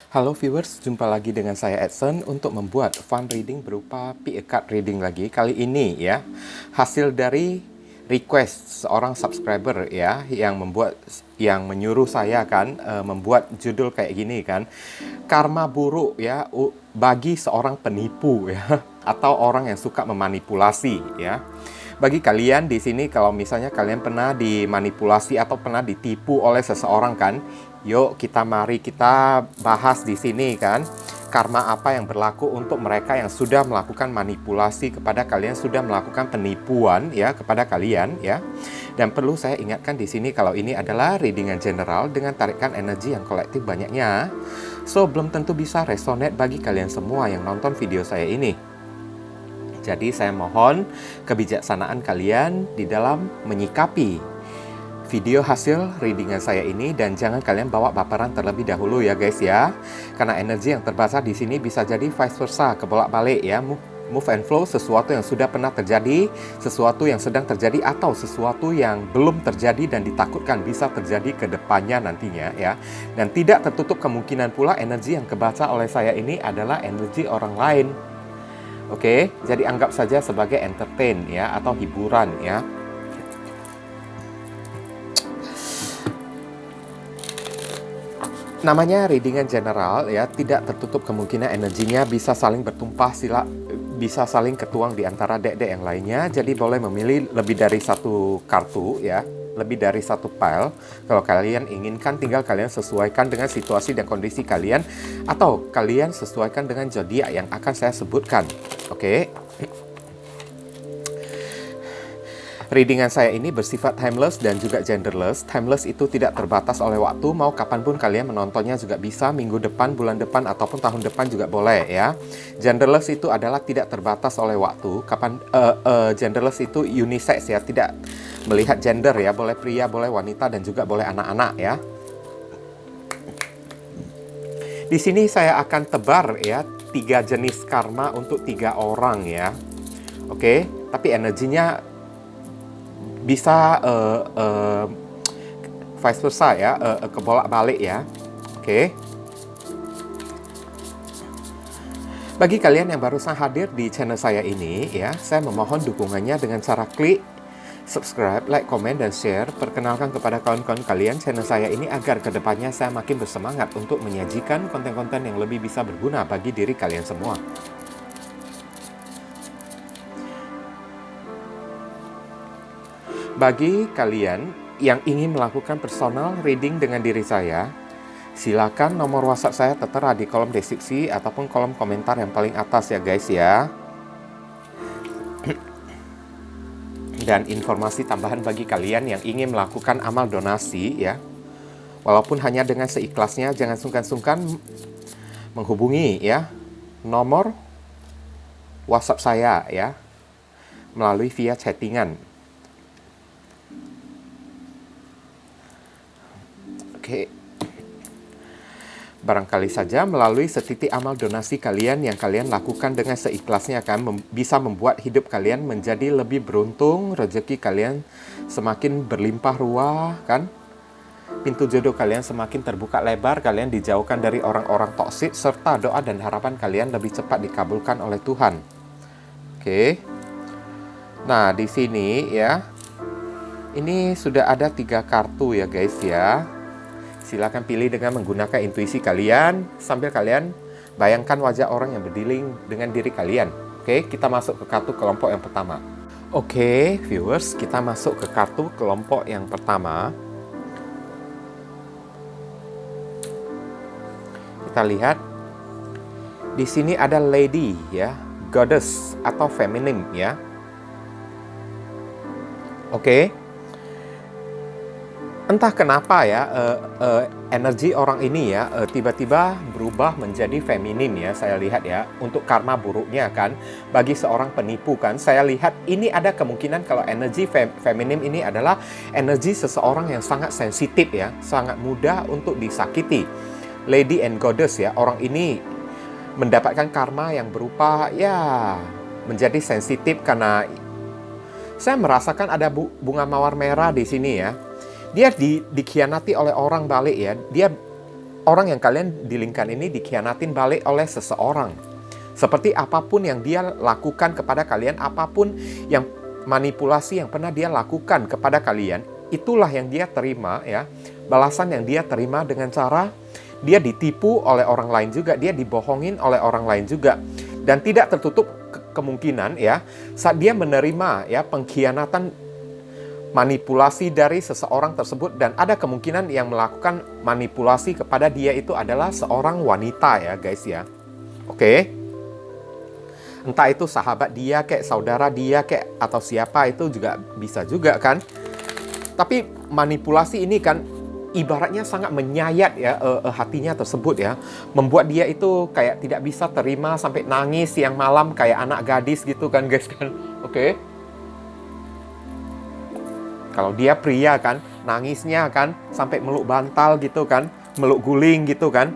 Halo viewers, jumpa lagi dengan saya Edson untuk membuat fun reading berupa pick a card reading lagi. Kali ini ya, hasil dari request seorang subscriber ya yang menyuruh saya kan membuat judul kayak gini kan. Karma buruk ya bagi seorang penipu ya atau orang yang suka memanipulasi ya. Bagi kalian di sini kalau misalnya kalian pernah dimanipulasi atau pernah ditipu oleh seseorang kan, yuk mari kita bahas di sini kan. Karma apa yang berlaku untuk mereka yang sudah melakukan manipulasi kepada kalian, sudah melakukan penipuan ya kepada kalian ya. Dan perlu saya ingatkan di sini kalau ini adalah readingan general dengan tarikan energi yang kolektif banyaknya. So belum tentu bisa resonate bagi kalian semua yang nonton video saya ini. Jadi saya mohon kebijaksanaan kalian di dalam menyikapi video hasil readingan saya ini dan jangan kalian bawa baperan terlebih dahulu ya guys ya. Karena energi yang terbahasa di sini bisa jadi vice versa, kebolak-balik ya. Move and flow, sesuatu yang sudah pernah terjadi, sesuatu yang sedang terjadi atau sesuatu yang belum terjadi dan ditakutkan bisa terjadi ke depannya nantinya ya. Dan tidak tertutup kemungkinan pula energi yang kebaca oleh saya ini adalah energi orang lain. Oke, jadi anggap saja sebagai entertain ya atau hiburan ya. Namanya readingan general ya, tidak tertutup kemungkinan energinya bisa saling bertumpah bisa saling ketuang di antara dek-dek yang lainnya. Jadi boleh memilih lebih dari satu kartu ya, lebih dari satu pile. Kalau kalian inginkan, tinggal kalian sesuaikan dengan situasi dan kondisi kalian, atau kalian sesuaikan dengan zodiak yang akan saya sebutkan. Oke. Readingan saya ini bersifat timeless dan juga genderless. Timeless itu tidak terbatas oleh waktu, mau kapanpun kalian menontonnya juga bisa, minggu depan, bulan depan, ataupun tahun depan juga boleh ya. Genderless itu adalah tidak terbatas oleh waktu. Genderless itu unisex ya, tidak melihat gender ya, boleh pria, boleh wanita, dan juga boleh anak-anak ya. Di sini saya akan tebar ya 3 jenis karma untuk 3 orang ya. Oke, tapi energinya bisa vice versa ya, kebolak-balik ya. Oke. Bagi kalian yang barusan hadir di channel saya ini ya, saya memohon dukungannya dengan cara klik subscribe, like, komen, dan share. Perkenalkan kepada kawan-kawan kalian channel saya ini agar kedepannya saya makin bersemangat untuk menyajikan konten-konten yang lebih bisa berguna bagi diri kalian semua. Bagi kalian yang ingin melakukan personal reading dengan diri saya, silakan nomor WhatsApp saya tertera di kolom deskripsi ataupun kolom komentar yang paling atas ya guys ya. Dan informasi tambahan bagi kalian yang ingin melakukan amal donasi ya, walaupun hanya dengan seikhlasnya, jangan sungkan-sungkan menghubungi ya nomor WhatsApp saya ya melalui via chattingan. Oke. Barangkali saja melalui setitik amal donasi kalian yang kalian lakukan dengan seikhlasnya akan bisa membuat hidup kalian menjadi lebih beruntung, rezeki kalian semakin berlimpah ruah kan. Pintu jodoh kalian semakin terbuka lebar, kalian dijauhkan dari orang-orang toksik, serta doa dan harapan kalian lebih cepat dikabulkan oleh Tuhan. Oke. Nah, di sini ya. Ini sudah ada 3 kartu ya guys ya. Silakan pilih dengan menggunakan intuisi kalian sambil kalian bayangkan wajah orang yang berdealing dengan diri kalian. Oke, kita masuk ke kartu kelompok yang pertama. Oke, viewers, kita masuk ke kartu kelompok yang pertama. Kita lihat di sini ada lady ya, goddess atau feminine ya. Oke. Entah kenapa ya, energi orang ini ya tiba-tiba berubah menjadi feminin ya, saya lihat ya, untuk karma buruknya kan, bagi seorang penipu kan, saya lihat ini ada kemungkinan kalau energi feminim ini adalah energi seseorang yang sangat sensitif ya, sangat mudah untuk disakiti. Lady and Goddess ya, orang ini mendapatkan karma yang berupa ya menjadi sensitif karena saya merasakan ada bunga mawar merah di sini ya. Dia dikhianati oleh orang balik ya. Dia orang yang kalian dilingkan ini dikhianatin balik oleh seseorang. Seperti apapun yang dia lakukan kepada kalian, apapun yang manipulasi yang pernah dia lakukan kepada kalian, itulah yang dia terima ya. Balasan yang dia terima dengan cara dia ditipu oleh orang lain juga, dia dibohongin oleh orang lain juga. Dan tidak tertutup kemungkinan ya, saat dia menerima ya pengkhianatan manipulasi dari seseorang tersebut, dan ada kemungkinan yang melakukan manipulasi kepada dia itu adalah seorang wanita ya guys ya. Oke. Entah itu sahabat dia kayak saudara dia kayak atau siapa, itu juga bisa juga kan. Tapi manipulasi ini kan ibaratnya sangat menyayat ya hatinya tersebut ya, membuat dia itu kayak tidak bisa terima sampai nangis siang malam kayak anak gadis gitu kan guys kan. Oke. Kalau dia pria kan, nangisnya kan sampai meluk bantal gitu kan, meluk guling gitu kan,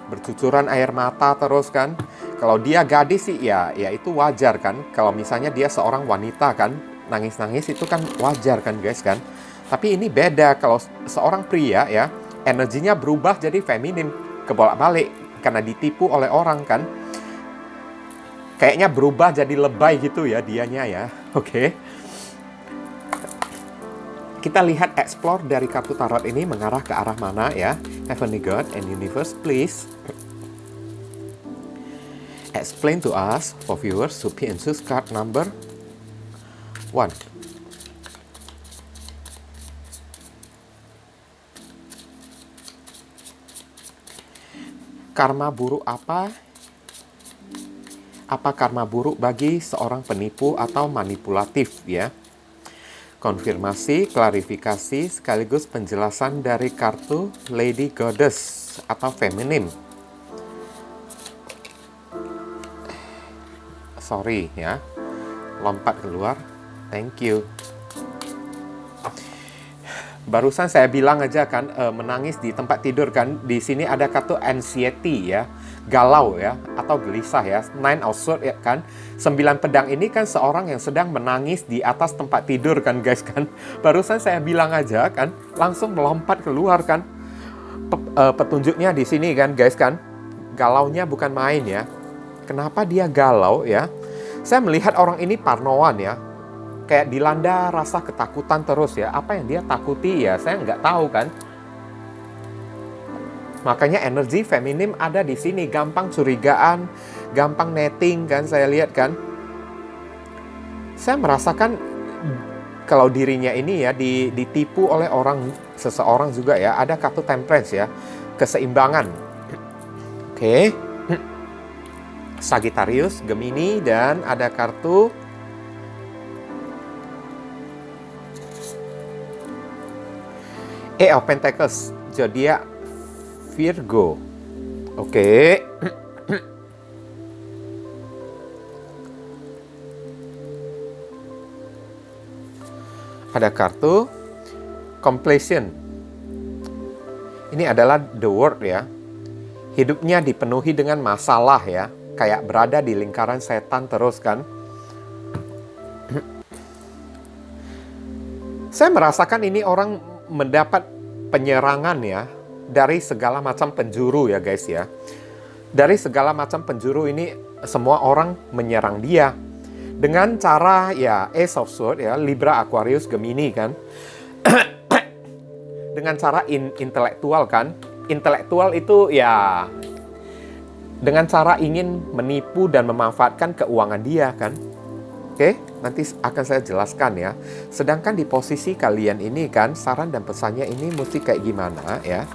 bercucuran air mata terus kan. Kalau dia gadis sih ya itu wajar kan. Kalau misalnya dia seorang wanita kan, nangis-nangis itu kan wajar kan guys kan. Tapi ini beda kalau seorang pria ya, energinya berubah jadi feminim, kebolak-balik karena ditipu oleh orang kan. Kayaknya berubah jadi lebay gitu ya dianya ya. Oke. Kita lihat explore dari kartu tarot ini mengarah ke arah mana ya. Heavenly God and Universe, please explain to us for viewers who pick and choose card number 1. Karma buruk apa? Apa karma buruk bagi seorang penipu atau manipulatif ya? Konfirmasi, klarifikasi, sekaligus penjelasan dari kartu Lady Goddess atau Feminim. Sorry ya, lompat keluar. Thank you. Barusan saya bilang aja kan, menangis di tempat tidur kan. Di sini ada kartu anxiety ya, galau ya, atau gelisah ya. 9 of Swords ya kan. 9 pedang ini kan seorang yang sedang menangis di atas tempat tidur kan guys kan. Barusan saya bilang aja kan, langsung melompat keluar kan. Petunjuknya di sini kan guys kan. Galaunya bukan main ya. Kenapa dia galau ya? Saya melihat orang ini parnoan ya. Kayak dilanda rasa ketakutan terus ya. Apa yang dia takuti ya, saya nggak tahu kan. Makanya energi feminim ada di sini. Gampang curigaan, gampang netting kan, saya lihat kan. Saya merasakan kalau dirinya ini ya ditipu oleh seseorang juga ya. Ada kartu Temperance ya, keseimbangan. Oke. Sagittarius, Gemini, dan ada kartu Eight of Pentacles, zodiak Virgo. Oke. Ada kartu Completion. Ini adalah the world ya. Hidupnya dipenuhi dengan masalah ya. Kayak berada di lingkaran setan terus kan. Saya merasakan ini orang mendapat penyerangan ya dari segala macam penjuru ya guys ya. Dari segala macam penjuru ini semua orang menyerang dia dengan cara ya Ace of Swords ya, Libra, Aquarius, Gemini kan. Dengan cara intelektual kan. Intelektual itu ya dengan cara ingin menipu dan memanfaatkan keuangan dia kan. Oke, nanti akan saya jelaskan ya. Sedangkan di posisi kalian ini kan, saran dan pesannya ini mesti kayak gimana ya.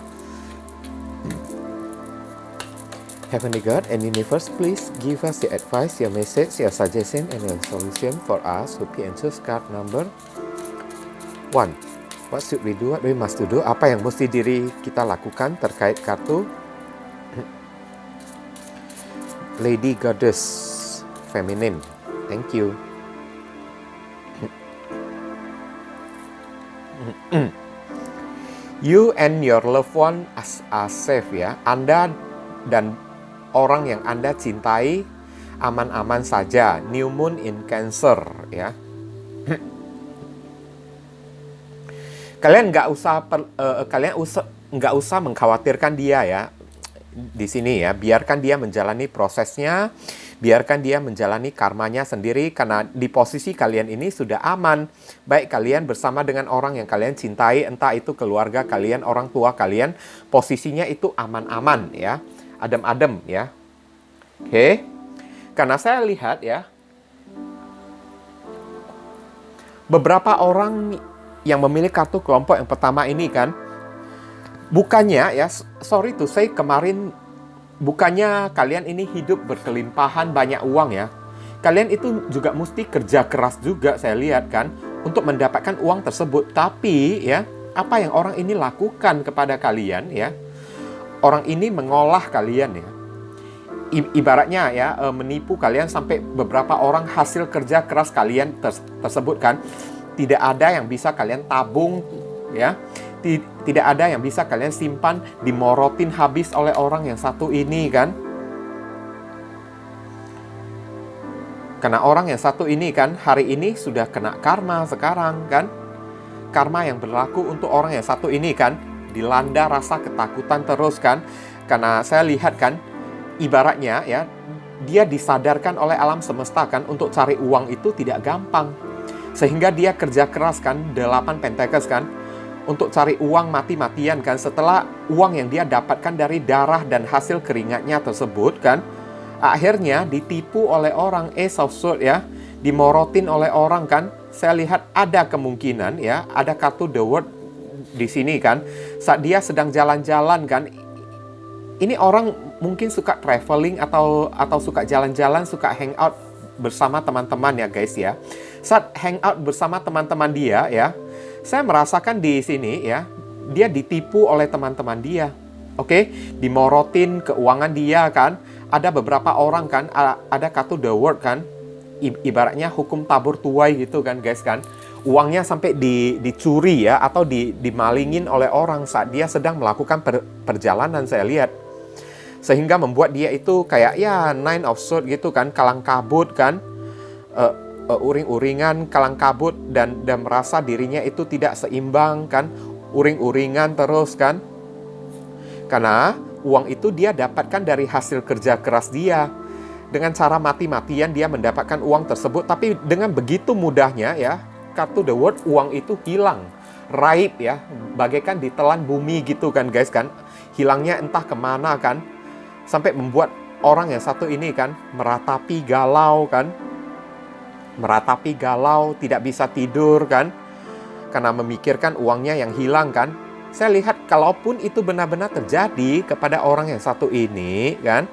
Heavenly God and Universe, please give us the advice, your message, your suggestion, and your solution for us who pick and choose card number 1. What should we do? What we must do? Apa yang mesti diri kita lakukan terkait kartu Lady Goddess Feminine. Thank you. You and your loved one are safe ya. Anda dan orang yang Anda cintai aman-aman saja. New Moon in Cancer ya. Kalian nggak usah mengkhawatirkan dia ya di sini ya. Biarkan dia menjalani prosesnya, biarkan dia menjalani karmanya sendiri, karena di posisi kalian ini sudah aman. Baik kalian bersama dengan orang yang kalian cintai, entah itu keluarga kalian, orang tua kalian, posisinya itu aman-aman ya, adem-adem ya. Oke, karena saya lihat ya, beberapa orang yang memilih kartu kelompok yang pertama ini kan, bukannya ya, sorry to say, kemarin bukannya kalian ini hidup berkelimpahan banyak uang ya. Kalian itu juga mesti kerja keras juga, saya lihat kan, untuk mendapatkan uang tersebut. Tapi ya, apa yang orang ini lakukan kepada kalian ya, orang ini mengolah kalian ya. Ibaratnya ya, menipu kalian sampai beberapa orang hasil kerja keras kalian tersebut kan. Tidak ada yang bisa kalian tabung ya. Tidak ada yang bisa kalian simpan, dimorotin habis oleh orang yang satu ini kan. Karena orang yang satu ini kan, hari ini sudah kena karma sekarang kan. Karma yang berlaku untuk orang yang satu ini kan, dilanda rasa ketakutan terus kan. Karena saya lihat kan, ibaratnya ya, dia disadarkan oleh alam semesta kan, untuk cari uang itu tidak gampang. Sehingga dia kerja keras kan, 8 Pentacles kan, untuk cari uang mati-matian kan. Setelah uang yang dia dapatkan dari darah dan hasil keringatnya tersebut kan, akhirnya ditipu oleh orang, Ace of Swords ya, dimorotin oleh orang kan. Saya lihat ada kemungkinan ya, ada kartu The World di sini kan, saat dia sedang jalan-jalan kan. Ini orang mungkin suka traveling atau suka jalan-jalan, suka hangout bersama teman-teman ya guys ya. Saat hangout bersama teman-teman dia ya, saya merasakan di sini ya, dia ditipu oleh teman-teman dia. Oke, dimorotin keuangan dia kan. Ada beberapa orang kan, ada kartu The World kan, ibaratnya hukum tabur tuai gitu kan guys kan. Uangnya sampai dicuri ya, atau dimalingin oleh orang saat dia sedang melakukan perjalanan, saya lihat. Sehingga membuat dia itu kayak ya 9 of Swords gitu kan, kalang kabut kan, uring-uringan, kalang kabut, dan merasa dirinya itu tidak seimbang kan, uring-uringan terus kan. Karena uang itu dia dapatkan dari hasil kerja keras dia. Dengan cara mati-matian dia mendapatkan uang tersebut, tapi dengan begitu mudahnya ya, kartu The World, uang itu hilang, raib ya, bagaikan ditelan bumi gitu kan guys kan. Hilangnya entah kemana kan, sampai membuat orang yang satu ini kan meratapi galau kan, meratapi galau, tidak bisa tidur kan, karena memikirkan uangnya yang hilang kan. Saya lihat kalaupun itu benar-benar terjadi kepada orang yang satu ini kan,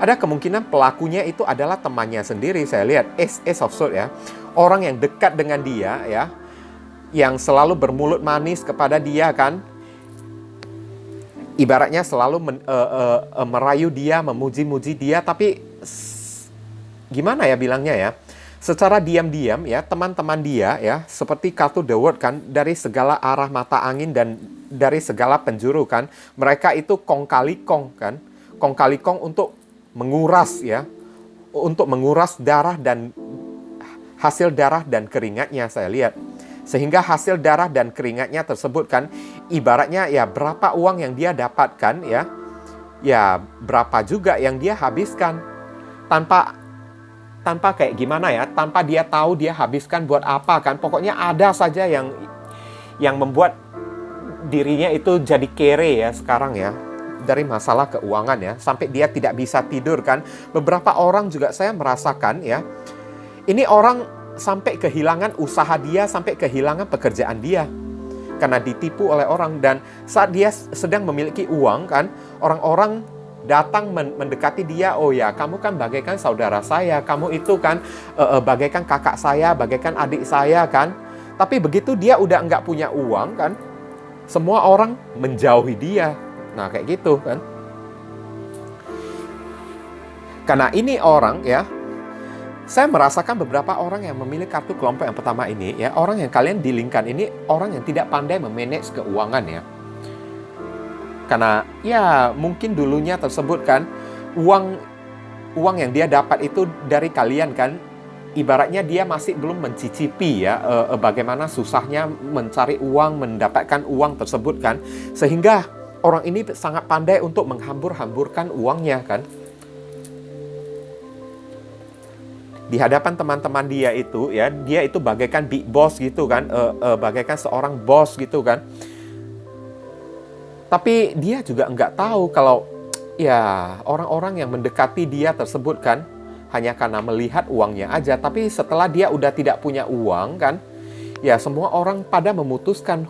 ada kemungkinan pelakunya itu adalah temannya sendiri. Saya lihat Ace of Swords ya, orang yang dekat dengan dia ya, yang selalu bermulut manis kepada dia kan, ibaratnya selalu merayu dia, memuji-muji dia. Tapi gimana ya bilangnya ya, secara diam-diam ya, teman-teman dia ya, seperti kartu The World kan, dari segala arah mata angin dan dari segala penjuru kan, mereka itu kong kali kong kan, kong kali kong untuk menguras ya, untuk menguras darah dan hasil darah dan keringatnya, saya lihat. Sehingga hasil darah dan keringatnya tersebut kan, ibaratnya ya berapa uang yang dia dapatkan ya, ya berapa juga yang dia habiskan. Tanpa kayak gimana ya, tanpa dia tahu dia habiskan buat apa kan. Pokoknya ada saja yang membuat dirinya itu jadi kere ya sekarang ya, dari masalah keuangan ya, sampai dia tidak bisa tidur kan. Beberapa orang juga saya merasakan ya, ini orang sampai kehilangan usaha dia, sampai kehilangan pekerjaan dia karena ditipu oleh orang. Dan saat dia sedang memiliki uang kan, orang-orang datang mendekati dia. Oh ya, kamu kan bagaikan saudara saya, kamu itu kan bagaikan kakak saya, bagaikan adik saya kan. Tapi begitu dia udah nggak punya uang kan, semua orang menjauhi dia. Nah kayak gitu kan. Karena ini orang ya, saya merasakan beberapa orang yang memilih kartu kelompok yang pertama ini ya, orang yang kalian dealingkan ini orang yang tidak pandai memanage keuangan ya. Karena ya mungkin dulunya tersebut kan, uang yang dia dapat itu dari kalian kan, ibaratnya dia masih belum mencicipi ya bagaimana susahnya mencari uang, mendapatkan uang tersebut kan. Sehingga orang ini sangat pandai untuk menghambur-hamburkan uangnya kan. Di hadapan teman-teman dia itu ya, dia itu bagaikan big boss gitu kan, bagaikan seorang bos gitu kan. Tapi dia juga nggak tahu kalau ya orang-orang yang mendekati dia tersebut kan hanya karena melihat uangnya aja. Tapi setelah dia udah tidak punya uang kan, ya semua orang pada memutuskan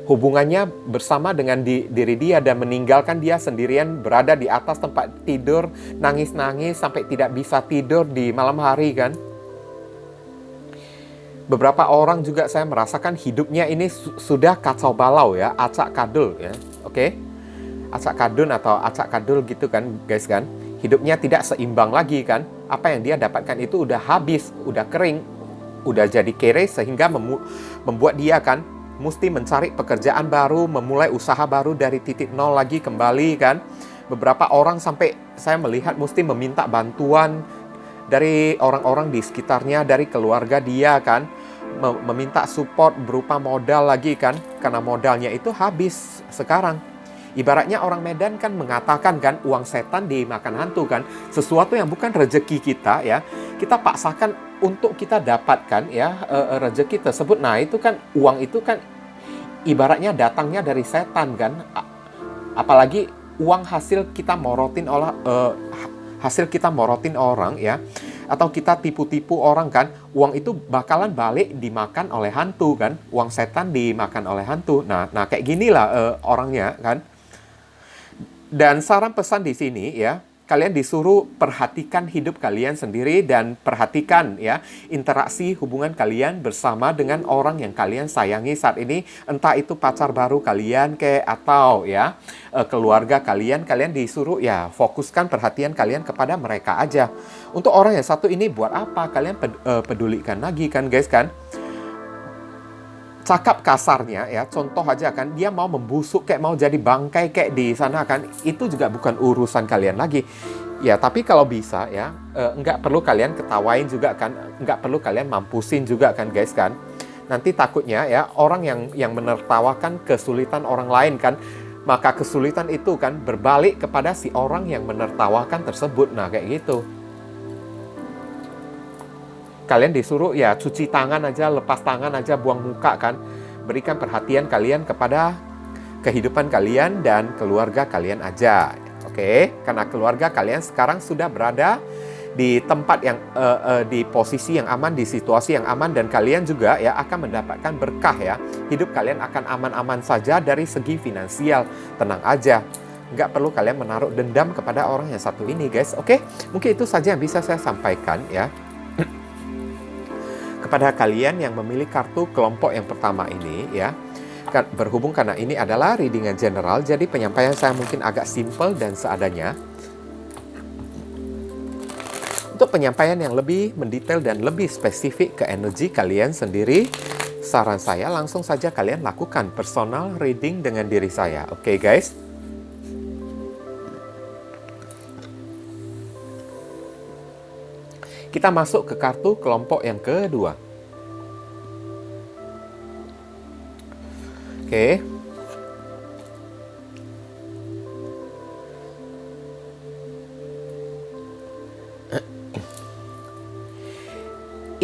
hubungannya bersama dengan diri dia dan meninggalkan dia sendirian berada di atas tempat tidur, nangis-nangis sampai tidak bisa tidur di malam hari kan. Beberapa orang juga saya merasakan hidupnya ini sudah kacau balau ya, acak kadul ya. Oke? Acak kadun atau acak kadul gitu kan guys kan. Hidupnya tidak seimbang lagi kan. Apa yang dia dapatkan itu udah habis, udah kering, udah jadi kere sehingga membuat dia kan mesti mencari pekerjaan baru, memulai usaha baru dari titik nol lagi kembali kan. Beberapa orang sampai saya melihat mesti meminta bantuan dari orang-orang di sekitarnya, dari keluarga dia kan. Meminta support berupa modal lagi kan. Karena modalnya itu habis sekarang. Ibaratnya orang Medan kan mengatakan kan, uang setan dimakan hantu kan. Sesuatu yang bukan rezeki kita ya, kita paksakan untuk kita dapatkan ya rezeki tersebut. Nah itu kan, uang itu kan ibaratnya datangnya dari setan kan. Apalagi uang hasil kita morotin orang ya, atau kita tipu-tipu orang kan, uang itu bakalan balik dimakan oleh hantu kan. Uang setan dimakan oleh hantu. Nah kayak ginilah orangnya kan. Dan saran pesan di sini ya, kalian disuruh perhatikan hidup kalian sendiri dan perhatikan ya interaksi hubungan kalian bersama dengan orang yang kalian sayangi saat ini, entah itu pacar baru kalian atau ya keluarga kalian disuruh ya fokuskan perhatian kalian kepada mereka aja. Untuk orang yang satu ini buat apa kalian pedulikan lagi kan guys kan? Cakap kasarnya ya, contoh aja kan, dia mau membusuk kayak mau jadi bangkai kayak di sana kan, itu juga bukan urusan kalian lagi. Ya, tapi kalau bisa ya, nggak perlu kalian ketawain juga kan, nggak perlu kalian mampusin juga kan guys kan. Nanti takutnya ya, orang yang menertawakan kesulitan orang lain kan, maka kesulitan itu kan berbalik kepada si orang yang menertawakan tersebut. Nah, kayak gitu. Kalian disuruh ya cuci tangan aja, lepas tangan aja, buang muka kan. Berikan perhatian kalian kepada kehidupan kalian dan keluarga kalian aja. Oke, karena keluarga kalian sekarang sudah berada di tempat yang di posisi yang aman, di situasi yang aman, dan kalian juga ya akan mendapatkan berkah ya. Hidup kalian akan aman-aman saja dari segi finansial. Tenang aja. Nggak perlu kalian menaruh dendam kepada orang yang satu ini guys. Oke, mungkin itu saja yang bisa saya sampaikan ya. Kepada kalian yang memilih kartu kelompok yang pertama ini ya, berhubung karena ini adalah readingan general, jadi penyampaian saya mungkin agak simple dan seadanya. Untuk penyampaian yang lebih mendetail dan lebih spesifik ke energi kalian sendiri, saran saya langsung saja kalian lakukan personal reading dengan diri saya. Oke guys? Kita masuk ke kartu kelompok yang kedua. Oke.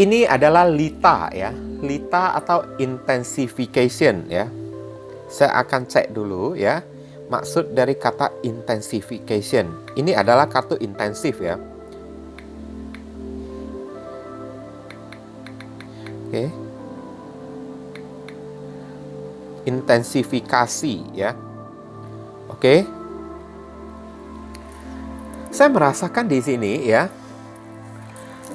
Ini adalah Lita ya. Lita atau intensification ya. Saya akan cek dulu ya. Maksud dari kata intensification. Ini adalah kartu intensif ya. Oke. Intensifikasi ya. Oke. Saya merasakan di sini ya,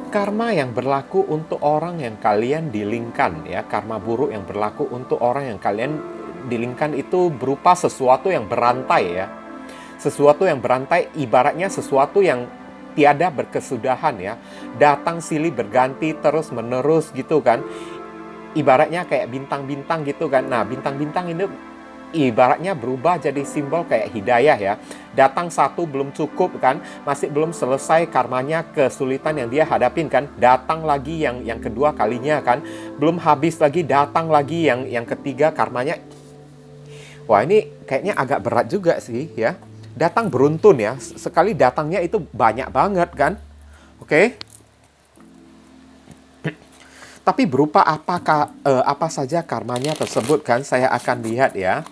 karma yang berlaku untuk orang yang kalian dilingkan ya, karma buruk yang berlaku untuk orang yang kalian dilingkan itu berupa sesuatu yang berantai ya. Sesuatu yang berantai ibaratnya sesuatu yang tiada berkesudahan ya. Datang silih berganti terus menerus gitu kan. Ibaratnya kayak bintang-bintang gitu kan. Nah, bintang-bintang ini ibaratnya berubah jadi simbol kayak hidayah ya. Datang satu belum cukup kan, masih belum selesai karmanya, kesulitan yang dia hadapin kan. Datang lagi yang kedua kalinya kan, belum habis lagi, datang lagi yang ketiga karmanya. Wah, ini kayaknya agak berat juga sih ya. Datang beruntun ya. Sekali datangnya itu banyak banget kan. Oke. Tapi berupa apa saja karmanya tersebut kan saya akan lihat ya.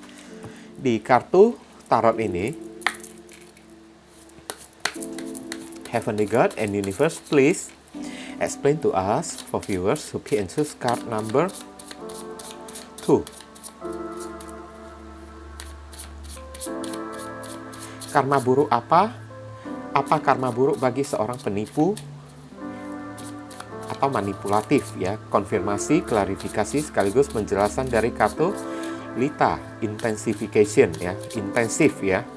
Di kartu tarot ini. Heavenly God and Universe, please explain to us for viewers who pick and choose card number 2. Karma buruk apa? Apa karma buruk bagi seorang penipu atau manipulatif ya? Konfirmasi, klarifikasi sekaligus penjelasan dari kartu Lita, intensification ya, intensif ya.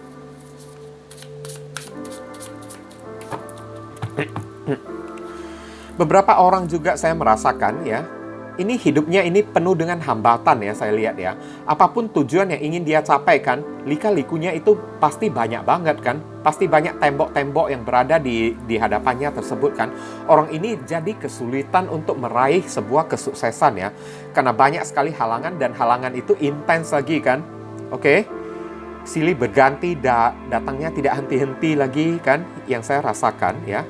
Beberapa orang juga saya merasakan ya, ini hidupnya ini penuh dengan hambatan ya, saya lihat ya. Apapun tujuan yang ingin dia capai kan, lika-likunya itu pasti banyak banget kan. Pasti banyak tembok-tembok yang berada di hadapannya tersebut kan. Orang ini jadi kesulitan untuk meraih sebuah kesuksesan ya. Karena banyak sekali halangan dan halangan itu intens lagi kan. Oke. Silih berganti, datangnya tidak henti-henti lagi kan, yang saya rasakan ya.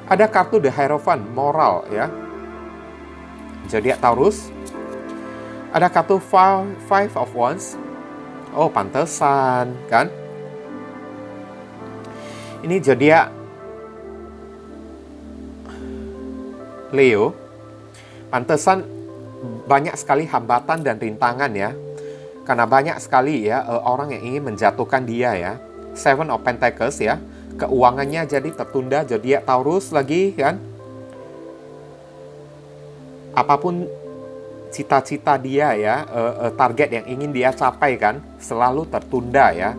Ada kartu The Hierophant, moral ya. Zodiak Taurus. Ada kartu Five of Wands. Oh, pantesan kan. Ini zodiak Leo. Pantesan banyak sekali hambatan dan rintangan ya. Karena banyak sekali ya orang yang ingin menjatuhkan dia ya. Seven of Pentacles ya. Keuangannya jadi tertunda, zodiak Taurus lagi kan. Apapun cita-cita dia ya, target yang ingin dia capai kan, selalu tertunda ya.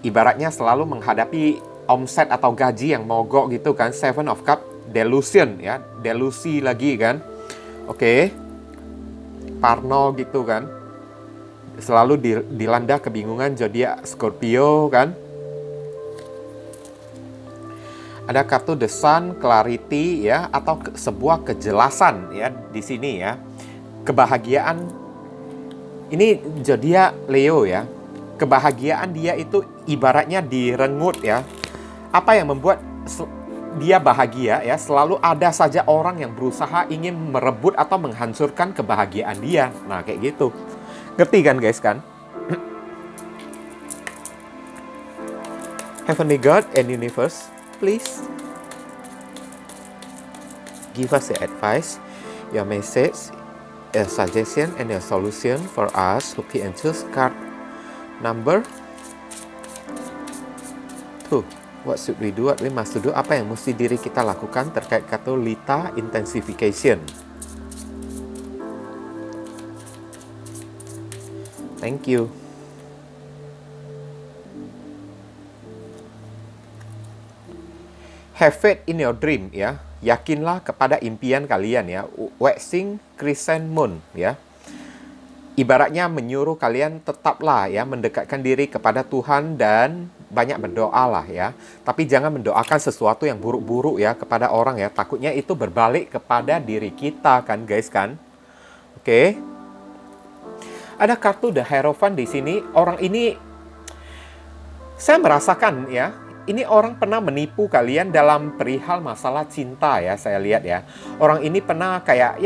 Ibaratnya selalu menghadapi omset atau gaji yang mogok gitu kan. Seven of Cup, delusion ya, delusi lagi kan. Oke. Parno gitu kan. Selalu dilanda kebingungan, zodiak Scorpio kan. Ada kartu The Sun, clarity ya, atau sebuah kejelasan ya di sini ya. Kebahagiaan. Ini zodiak Leo ya. Kebahagiaan dia itu ibaratnya direnggut ya. Apa yang membuat dia bahagia ya? Selalu ada saja orang yang berusaha ingin merebut atau menghancurkan kebahagiaan dia. Nah, kayak gitu. Ngerti kan guys kan? Heavenly God and Universe, please give us the advice, your message, your suggestion, and your solution for us who pick and choose card number 2. What should we do? What we must do? Apa yang mesti diri kita lakukan terkait kartu Lita, intensification? Thank you. Have faith in your dream ya. Yakinlah kepada impian kalian ya. Waxing crescent moon ya. Ibaratnya menyuruh kalian tetaplah ya mendekatkan diri kepada Tuhan dan banyak berdoalah ya. Tapi jangan mendoakan sesuatu yang buruk-buruk ya kepada orang ya. Takutnya itu berbalik kepada diri kita kan guys kan. Oke. Ada kartu The Hierophant di sini. Orang ini saya merasakan ya. Ini orang pernah menipu kalian dalam perihal masalah cinta ya, saya lihat ya. Orang ini pernah kayak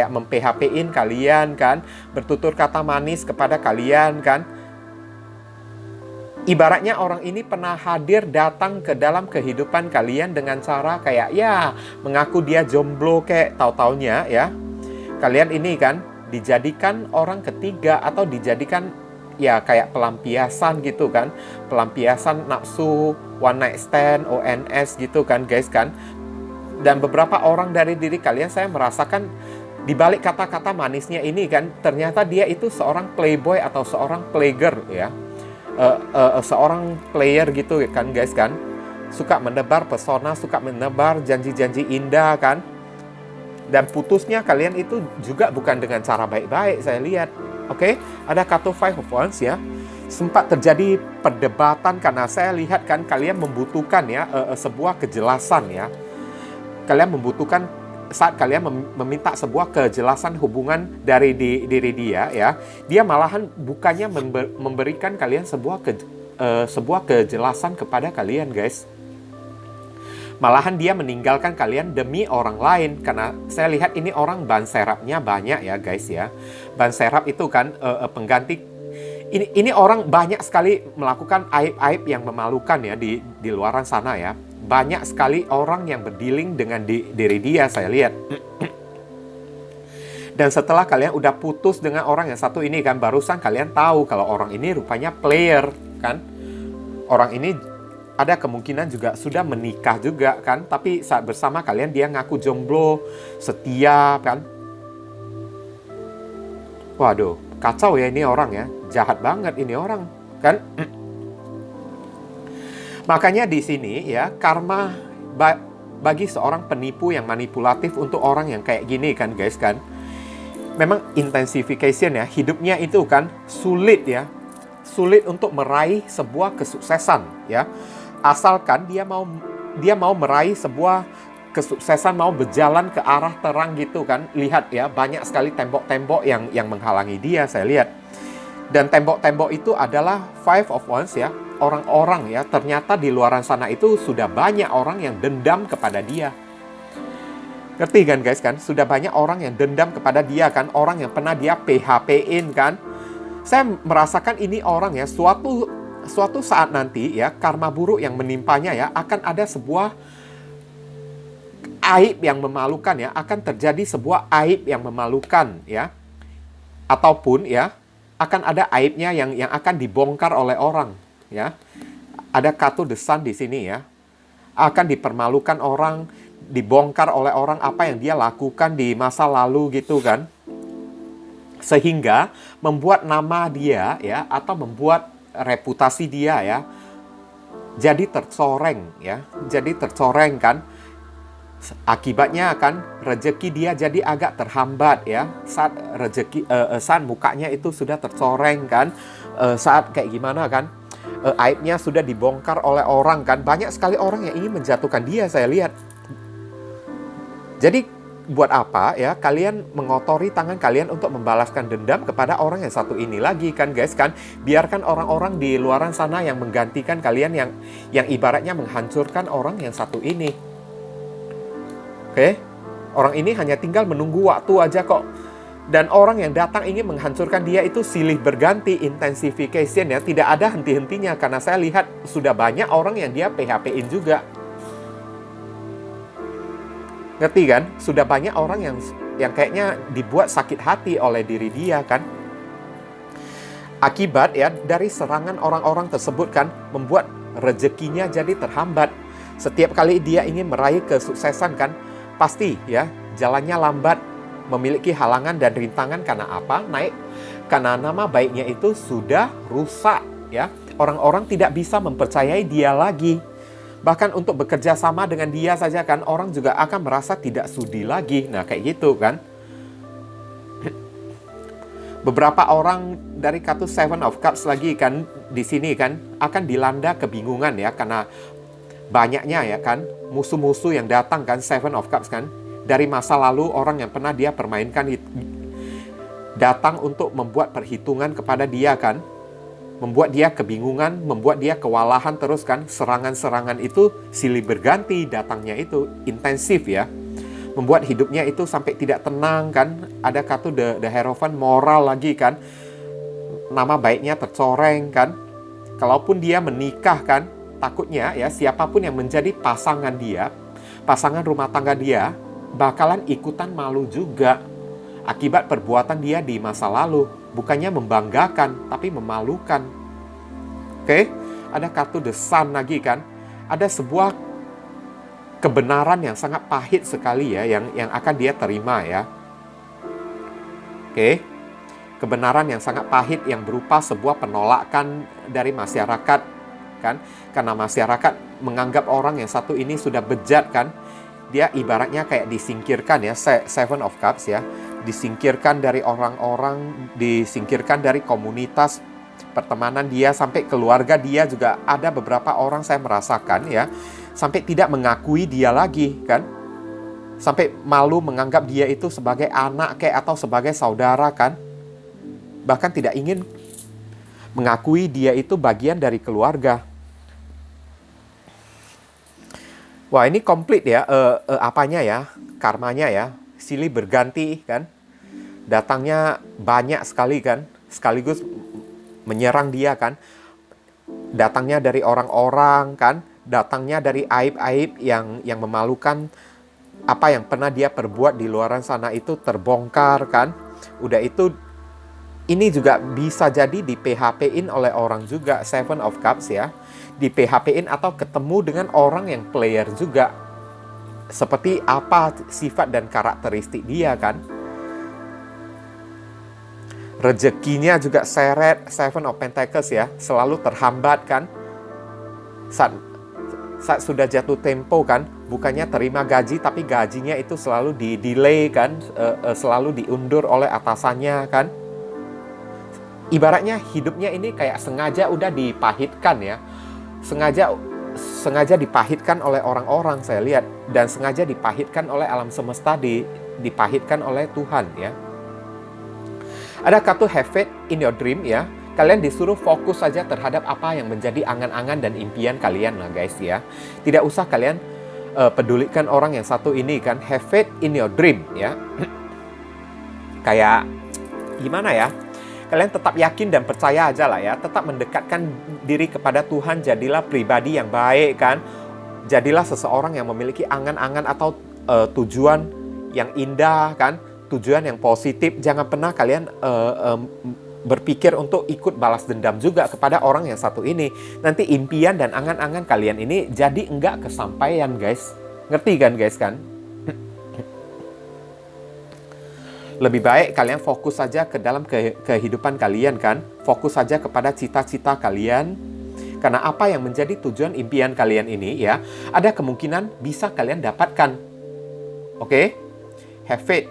mem-PHP-in kalian kan, bertutur kata manis kepada kalian kan. Ibaratnya orang ini pernah hadir datang ke dalam kehidupan kalian dengan cara kayak ya mengaku dia jomblo kayak tahu-taunya ya. Kalian ini kan dijadikan orang ketiga atau dijadikan ya kayak pelampiasan gitu kan. Pelampiasan nafsu, one night stand, ONS gitu kan guys kan. Dan beberapa orang dari diri kalian saya merasakan di balik kata-kata manisnya ini kan, ternyata dia itu seorang playboy atau seorang playgirl ya. Seorang player gitu kan guys kan. Suka menebar pesona, suka menebar janji-janji indah kan. Dan putusnya kalian itu juga bukan dengan cara baik-baik saya lihat. Oke, ada kartu Five of Wands ya. Sempat terjadi perdebatan karena saya lihat kan kalian membutuhkan ya sebuah kejelasan ya. Kalian membutuhkan saat kalian meminta sebuah kejelasan hubungan dari diri dia, ya, dia malahan bukannya memberikan kalian sebuah kejelasan kepada kalian, guys. Malahan dia meninggalkan kalian demi orang lain. Karena saya lihat ini orang ban serapnya banyak ya, guys ya. Ban serap itu kan pengganti. Ini orang banyak sekali melakukan aib-aib yang memalukan ya di luaran sana ya. Banyak sekali orang yang berdealing dengan diri dia, saya lihat. Dan setelah kalian udah putus dengan orang yang satu ini kan, barusan kalian tahu kalau orang ini rupanya player kan. Orang ini ada kemungkinan juga sudah menikah juga kan, tapi saat bersama kalian dia ngaku jomblo, setia kan. Waduh, kacau ya ini orang ya, jahat banget ini orang kan. Makanya di sini ya, karma bagi seorang penipu yang manipulatif untuk orang yang kayak gini kan guys kan, memang intensification ya, hidupnya itu kan sulit ya, sulit untuk meraih sebuah kesuksesan ya. Asalkan dia mau meraih sebuah kesuksesan, mau berjalan ke arah terang gitu kan. Lihat ya, banyak sekali tembok-tembok yang menghalangi dia, saya lihat. Dan tembok-tembok itu adalah Five of Wands ya. Orang-orang ya, ternyata di luaran sana itu sudah banyak orang yang dendam kepada dia. Ngerti kan guys kan? Sudah banyak orang yang dendam kepada dia kan. Orang yang pernah dia PHP-in kan. Saya merasakan ini orang ya, suatu saat nanti ya, karma buruk yang menimpanya ya, akan ada sebuah aib yang memalukan ya, akan terjadi sebuah aib yang memalukan ya, ataupun ya akan ada aibnya yang akan dibongkar oleh orang ya. Ada katu desan di sini ya, akan dipermalukan orang, dibongkar oleh orang apa yang dia lakukan di masa lalu gitu kan, sehingga membuat nama dia ya, atau membuat reputasi dia ya jadi tercoreng ya, jadi tercoreng kan. Akibatnya kan rezeki dia jadi agak terhambat ya, saat saat mukanya itu sudah tercoreng kan, saat kayak gimana kan, aibnya sudah dibongkar oleh orang kan. Banyak sekali orang yang ingin menjatuhkan dia, saya lihat. Jadi buat apa ya kalian mengotori tangan kalian untuk membalaskan dendam kepada orang yang satu ini lagi kan guys kan. Biarkan orang-orang di luaran sana yang menggantikan kalian, yang ibaratnya menghancurkan orang yang satu ini. Oke? Orang ini hanya tinggal menunggu waktu aja kok. Dan orang yang datang ingin menghancurkan dia itu silih berganti, intensification ya, tidak ada henti-hentinya. Karena saya lihat sudah banyak orang yang dia PHP-in juga. Ngerti kan? Sudah banyak orang yang kayaknya dibuat sakit hati oleh diri dia kan. Akibat ya dari serangan orang-orang tersebut kan, membuat rezekinya jadi terhambat. Setiap kali dia ingin meraih kesuksesan kan, pasti ya jalannya lambat, memiliki halangan dan rintangan. Karena apa? Karena nama baiknya itu sudah rusak ya. Orang-orang tidak bisa mempercayai dia lagi. Bahkan untuk bekerja sama dengan dia saja kan, orang juga akan merasa tidak sudi lagi. Nah, kayak gitu kan. Beberapa orang dari kartu Seven of Cups lagi kan, di sini kan, akan dilanda kebingungan ya. Karena banyaknya ya kan, musuh-musuh yang datang kan, Seven of Cups kan. Dari masa lalu, orang yang pernah dia permainkan datang untuk membuat perhitungan kepada dia kan. Membuat dia kebingungan, membuat dia kewalahan terus kan. Serangan-serangan itu silih berganti datangnya itu, intensif ya. Membuat hidupnya itu sampai tidak tenang kan. Ada kartu the Hierophant, moral lagi kan. Nama baiknya tercoreng kan. Kalaupun dia menikah kan, takutnya ya siapapun yang menjadi pasangan dia, pasangan rumah tangga dia, bakalan ikutan malu juga. Akibat perbuatan dia di masa lalu. Bukannya membanggakan, tapi memalukan. Oke, ada kartu The Sun lagi kan. Ada sebuah kebenaran yang sangat pahit sekali ya, yang akan dia terima ya. Oke, kebenaran yang sangat pahit yang berupa sebuah penolakan dari masyarakat kan. Karena masyarakat menganggap orang yang satu ini sudah bejat kan. Dia ibaratnya kayak disingkirkan ya, Seven of Cups ya. Disingkirkan dari orang-orang, disingkirkan dari komunitas pertemanan dia, sampai keluarga dia juga ada beberapa orang saya merasakan ya, sampai tidak mengakui dia lagi kan. Sampai malu menganggap dia itu sebagai anak kayak atau sebagai saudara kan. Bahkan tidak ingin mengakui dia itu bagian dari keluarga. Wah, ini komplit ya, apanya ya, karmanya ya. Silih berganti kan. Datangnya banyak sekali kan. Sekaligus menyerang dia kan. Datangnya dari orang-orang kan. Datangnya dari aib-aib yang memalukan. Apa yang pernah dia perbuat di luaran sana itu terbongkar kan. Udah itu, ini juga bisa jadi di PHP-in oleh orang juga, Seven of Cups ya. Di PHP-in atau ketemu dengan orang yang player juga. Seperti apa sifat dan karakteristik dia kan. Rezekinya juga seret, Seven of Pentacles ya. Selalu terhambat kan. Saat sudah jatuh tempo kan, bukannya terima gaji, tapi gajinya itu selalu di-delay kan, selalu diundur oleh atasannya kan. Ibaratnya hidupnya ini kayak sengaja udah dipahitkan ya. Sengaja dipahitkan oleh orang-orang saya lihat. Dan sengaja dipahitkan oleh alam semesta, dipahitkan oleh Tuhan ya. Ada kartu have faith in your dream ya. Kalian disuruh fokus saja terhadap apa yang menjadi angan-angan dan impian kalian lah guys ya. Tidak usah kalian pedulikan orang yang satu ini kan. Have faith in your dream ya. Kayak gimana ya? Kalian tetap yakin dan percaya aja lah ya. Tetap mendekatkan diri kepada Tuhan. Jadilah pribadi yang baik kan. Jadilah seseorang yang memiliki angan-angan atau tujuan yang indah kan. Tujuan yang positif. Jangan pernah kalian berpikir untuk ikut balas dendam juga kepada orang yang satu ini. Nanti impian dan angan-angan kalian ini jadi enggak kesampaian guys. Ngerti kan guys kan? Lebih baik kalian fokus saja ke dalam kehidupan kalian kan. Fokus saja kepada cita-cita kalian. Karena apa yang menjadi tujuan impian kalian ini ya, ada kemungkinan bisa kalian dapatkan. Oke? Have faith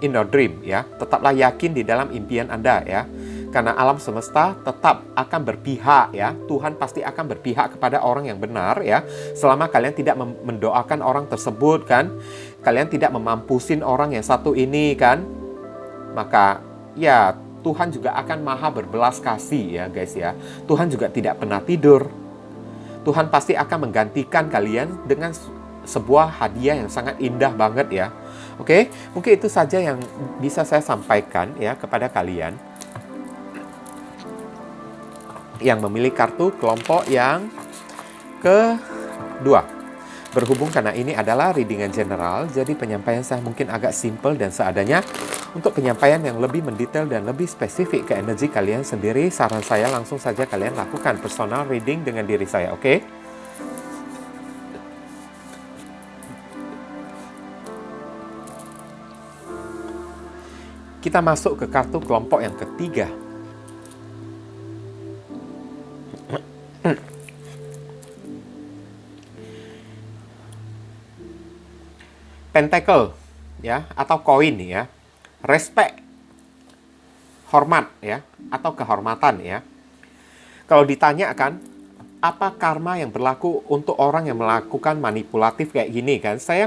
in your dream ya. Tetaplah yakin di dalam impian Anda ya. Karena alam semesta tetap akan berpihak ya. Tuhan pasti akan berpihak kepada orang yang benar ya. Selama kalian tidak mendoakan orang tersebut kan. Kalian tidak memampusin orang yang satu ini kan. Maka ya Tuhan juga akan maha berbelas kasih ya guys ya. Tuhan juga tidak pernah tidur. Tuhan pasti akan menggantikan kalian dengan sebuah hadiah yang sangat indah banget ya. Oke, mungkin itu saja yang bisa saya sampaikan ya kepada kalian yang memilih kartu kelompok yang kedua. Berhubung karena ini adalah readingan general, jadi penyampaian saya mungkin agak simple dan seadanya. Untuk penyampaian yang lebih mendetail dan lebih spesifik ke energi kalian sendiri, saran saya langsung saja kalian lakukan personal reading dengan diri saya, oke? Kita masuk ke kartu kelompok yang ketiga. Pentacle ya, atau koin ya. Respect, hormat ya, atau kehormatan ya. Kalau ditanyakan apa karma yang berlaku untuk orang yang melakukan manipulatif kayak gini kan, saya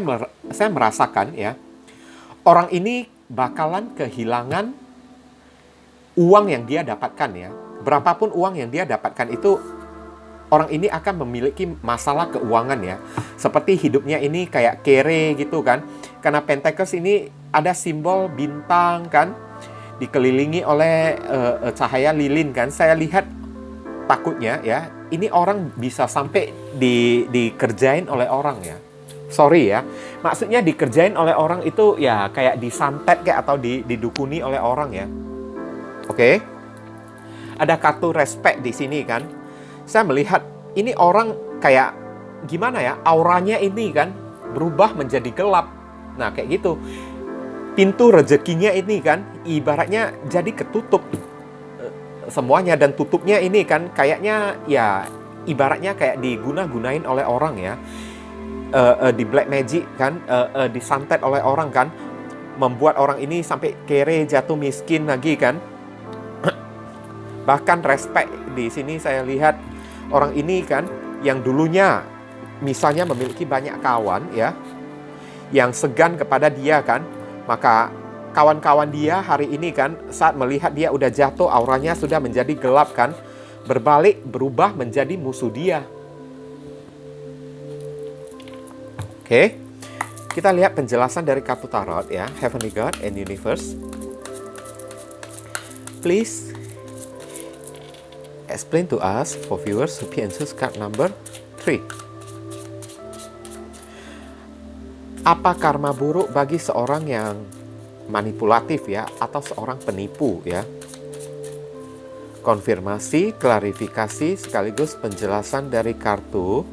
merasakan ya, orang ini bakalan kehilangan uang yang dia dapatkan ya. Berapapun uang yang dia dapatkan itu, orang ini akan memiliki masalah keuangan ya. Seperti hidupnya ini kayak kere gitu kan. Karena Pentacles ini ada simbol bintang kan. Dikelilingi oleh cahaya lilin kan. Saya lihat takutnya ya, ini orang bisa sampai dikerjain oleh orang ya. Sorry ya. Maksudnya dikerjain oleh orang itu ya kayak disantet kayak atau didukuni oleh orang ya. Oke. Ada kartu respect di sini kan. Saya melihat ini orang kayak gimana ya, auranya ini kan berubah menjadi gelap. Nah kayak gitu. Pintu rezekinya ini kan ibaratnya jadi ketutup semuanya. Dan tutupnya ini kan kayaknya ya ibaratnya kayak diguna-gunain oleh orang ya. Di black magic kan, disantet oleh orang kan. Membuat orang ini sampai kere, jatuh miskin lagi kan. Bahkan respect di sini saya lihat orang ini kan yang dulunya misalnya memiliki banyak kawan ya, yang segan kepada dia kan. Maka kawan-kawan dia hari ini kan, saat melihat dia udah jatuh, auranya sudah menjadi gelap kan, berbalik, berubah menjadi musuh dia. Oke, kita lihat penjelasan dari kartu tarot ya, Heavenly God and Universe. Please explain to us for viewers who pick and choose card number 3. Apa karma buruk bagi seorang yang manipulatif ya, atau seorang penipu ya? Konfirmasi, klarifikasi, sekaligus penjelasan dari kartu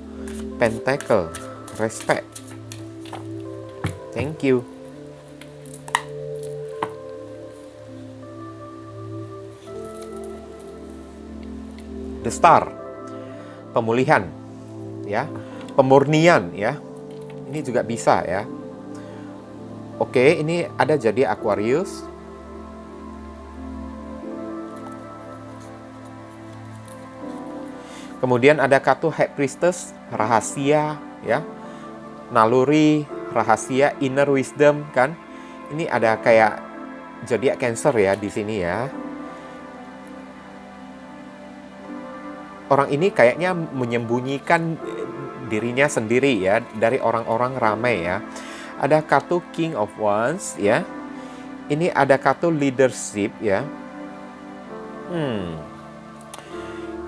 Pentacle, Respect. Thank you. The Star, pemulihan ya, pemurnian ya. Ini juga bisa ya. Oke, ini ada jadi Aquarius. Kemudian ada kartu High Priestess, rahasia ya. Naluri, rahasia, inner wisdom kan. Ini ada kayak zodiak Cancer ya di sini ya. Orang ini kayaknya menyembunyikan dirinya sendiri ya dari orang-orang ramai ya. Ada kartu King of Wands ya. Ini ada kartu leadership ya.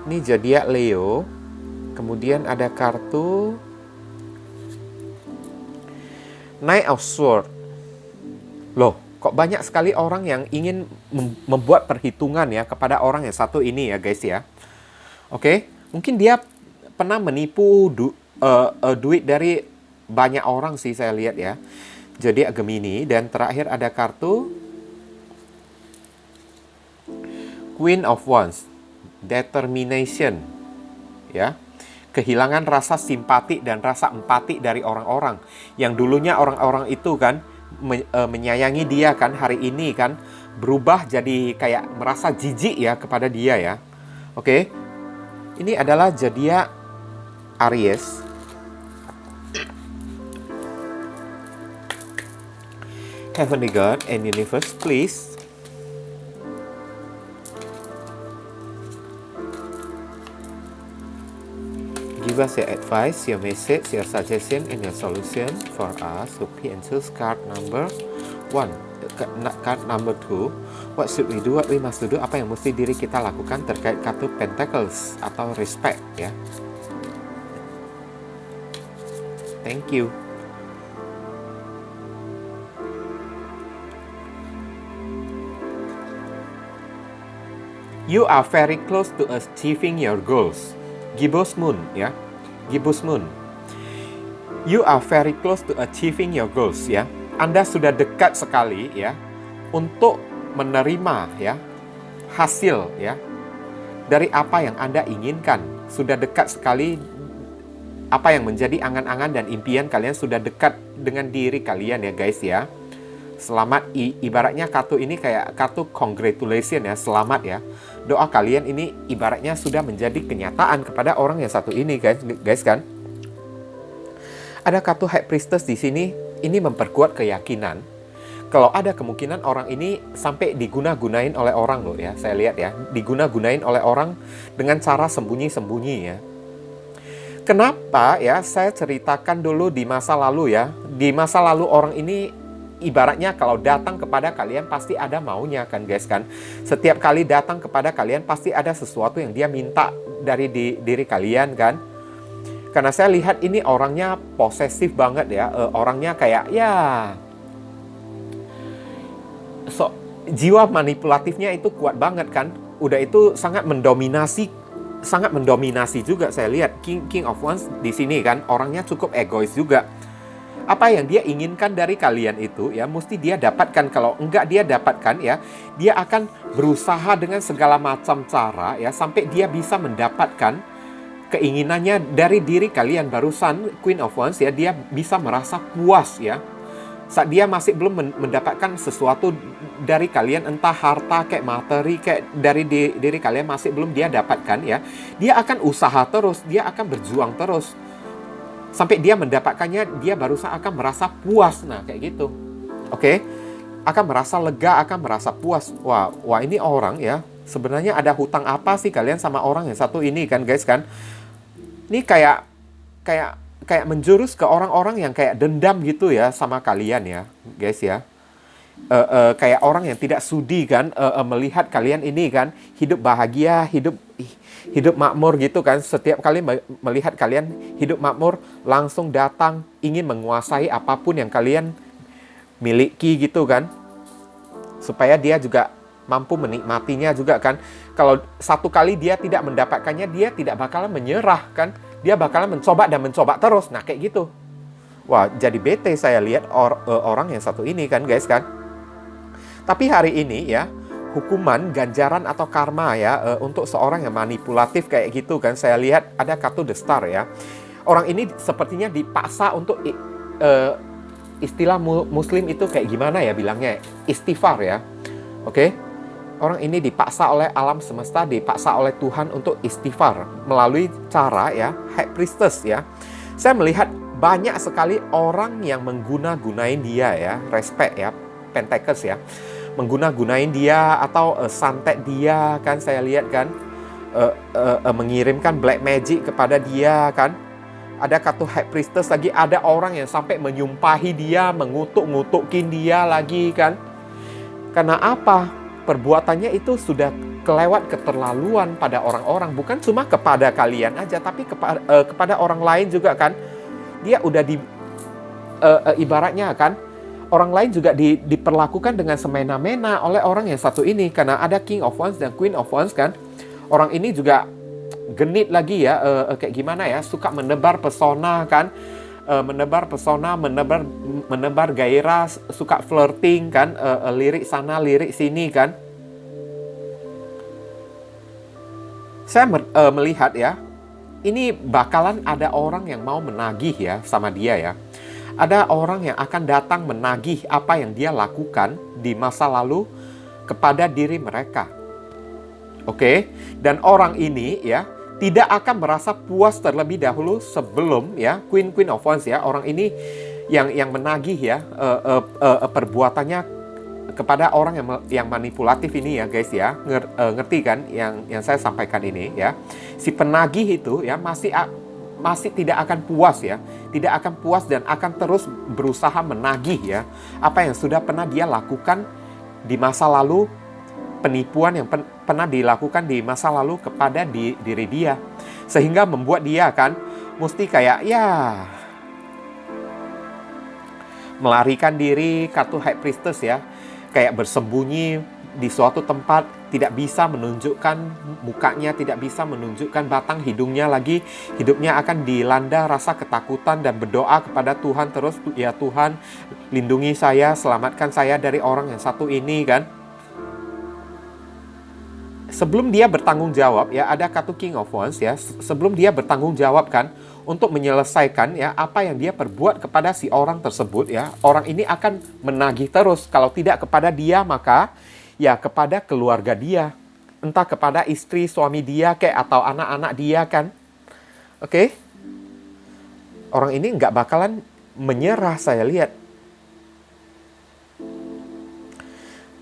Ini zodiak Leo. Kemudian ada kartu Knight of Swords. Loh, kok banyak sekali orang yang ingin membuat perhitungan ya kepada orang yang satu ini ya guys ya. Oke, mungkin dia pernah menipu duit dari banyak orang sih saya lihat ya. Zodiak Gemini. Dan terakhir ada kartu Queen of Wands, determination ya. Kehilangan rasa simpati dan rasa empati dari orang-orang yang dulunya orang-orang itu kan menyayangi dia kan, hari ini kan berubah jadi kayak merasa jijik ya kepada dia ya. Oke, ini adalah zodiak Aries. Heavenly God and Universe, please give us your advice, your message, your suggestion, and your solution for us to pick and choose card number 1, card number 2. What should we do? What we must do? Apa yang mesti diri kita lakukan terkait kartu Pentacles atau Respect ya. Thank you. You are very close to achieving your goals. Gibbous Moon ya. Gibbous Moon. You are very close to achieving your goals ya. Anda sudah dekat sekali ya untuk menerima ya hasil ya dari apa yang Anda inginkan. Sudah dekat sekali, apa yang menjadi angan-angan dan impian kalian sudah dekat dengan diri kalian ya guys ya. Selamat, ibaratnya kartu ini kayak kartu congratulation ya, selamat ya. Doa kalian ini ibaratnya sudah menjadi kenyataan kepada orang yang satu ini guys kan. Ada kartu High Priestess di sini, ini memperkuat keyakinan kalau ada kemungkinan orang ini sampai diguna-gunain oleh orang loh ya. Saya lihat ya, diguna-gunain oleh orang dengan cara sembunyi-sembunyi ya. Kenapa ya? Saya ceritakan dulu di masa lalu ya. Di masa lalu orang ini ibaratnya kalau datang kepada kalian pasti ada maunya kan guys kan. Setiap kali datang kepada kalian pasti ada sesuatu yang dia minta dari diri kalian kan. Karena saya lihat ini orangnya posesif banget ya. Orangnya kayak ya jiwa manipulatifnya itu kuat banget kan. Udah itu sangat mendominasi juga saya lihat. King of Wands di sini kan orangnya cukup egois juga. Apa yang dia inginkan dari kalian itu ya mesti dia dapatkan. Kalau enggak dia dapatkan ya, dia akan berusaha dengan segala macam cara ya sampai dia bisa mendapatkan keinginannya dari diri kalian. Barusan Queen of Wands ya, dia bisa merasa puas ya saat dia masih belum mendapatkan sesuatu dari kalian, entah harta kayak materi kayak dari diri kalian masih belum dia dapatkan ya. Dia akan usaha terus, dia akan berjuang terus. Sampai dia mendapatkannya, dia baru akan merasa puas. Nah, kayak gitu. Oke? Akan merasa lega, akan merasa puas. Wah, ini orang ya, sebenarnya ada hutang apa sih kalian sama orang yang satu ini kan, guys kan? Ini kayak menjurus ke orang-orang yang kayak dendam gitu ya sama kalian ya, guys ya. Kayak orang yang tidak sudi kan melihat kalian ini kan hidup bahagia, hidup makmur gitu kan. Setiap kali melihat kalian hidup makmur, langsung datang ingin menguasai apapun yang kalian miliki gitu kan, supaya dia juga mampu menikmatinya juga kan. Kalau satu kali dia tidak mendapatkannya, dia tidak bakalan menyerah kan, dia bakalan mencoba dan mencoba terus. Nah kayak gitu. Wah, jadi bete saya lihat orang yang satu ini kan, guys kan. Tapi hari ini ya, hukuman, ganjaran atau karma ya untuk seorang yang manipulatif kayak gitu kan, saya lihat ada kartu The Star ya. Orang ini sepertinya dipaksa untuk istilah muslim itu kayak gimana ya bilangnya, istighfar ya. Oke? Orang ini dipaksa oleh alam semesta, dipaksa oleh Tuhan untuk istighfar melalui cara ya High Priestess ya. Saya melihat banyak sekali orang yang mengguna-gunain dia ya, respect ya, Pentecost ya, mengguna-gunain dia atau santet dia kan, saya lihat kan, mengirimkan black magic kepada dia kan. Ada kartu High Priestess lagi, ada orang yang sampai menyumpahi dia, mengutuk-ngutukin dia lagi kan. Karena apa? Perbuatannya itu sudah kelewat keterlaluan pada orang-orang, bukan cuma kepada kalian aja, tapi kepada orang lain juga kan. Dia udah ibaratnya kan, orang lain juga diperlakukan dengan semena-mena oleh orang yang satu ini, karena ada King of Wands dan Queen of Wands kan. Orang ini juga genit lagi ya, kayak gimana ya, suka menebar pesona kan, menebar pesona, menebar gairah, suka flirting kan, lirik sana, lirik sini kan. Saya melihat ya, ini bakalan ada orang yang mau menagih ya sama dia ya. Ada orang yang akan datang menagih apa yang dia lakukan di masa lalu kepada diri mereka. Oke? Dan orang ini ya tidak akan merasa puas terlebih dahulu sebelum ya Queen of Wands ya, orang ini yang menagih ya perbuatannya kepada orang yang manipulatif ini ya, guys ya. Ngerti kan yang saya sampaikan ini ya. Si penagih itu ya masih tidak akan puas ya, tidak akan puas dan akan terus berusaha menagih ya apa yang sudah pernah dia lakukan di masa lalu, penipuan yang pernah dilakukan di masa lalu kepada diri dia, sehingga membuat dia kan mesti kayak ya melarikan diri, kartu High Priestess ya, kayak bersembunyi di suatu tempat, tidak bisa menunjukkan mukanya, tidak bisa menunjukkan batang hidungnya lagi. Hidupnya akan dilanda rasa ketakutan dan berdoa kepada Tuhan terus, ya Tuhan lindungi saya, selamatkan saya dari orang yang satu ini kan. Sebelum dia bertanggung jawab ya, ada kartu King of Wands ya, sebelum dia bertanggung jawab kan untuk menyelesaikan ya apa yang dia perbuat kepada si orang tersebut ya, orang ini akan menagih terus. Kalau tidak kepada dia, maka ya kepada keluarga dia, entah kepada istri, suami dia kayak atau anak-anak dia kan. Oke? Orang ini nggak bakalan menyerah, saya lihat.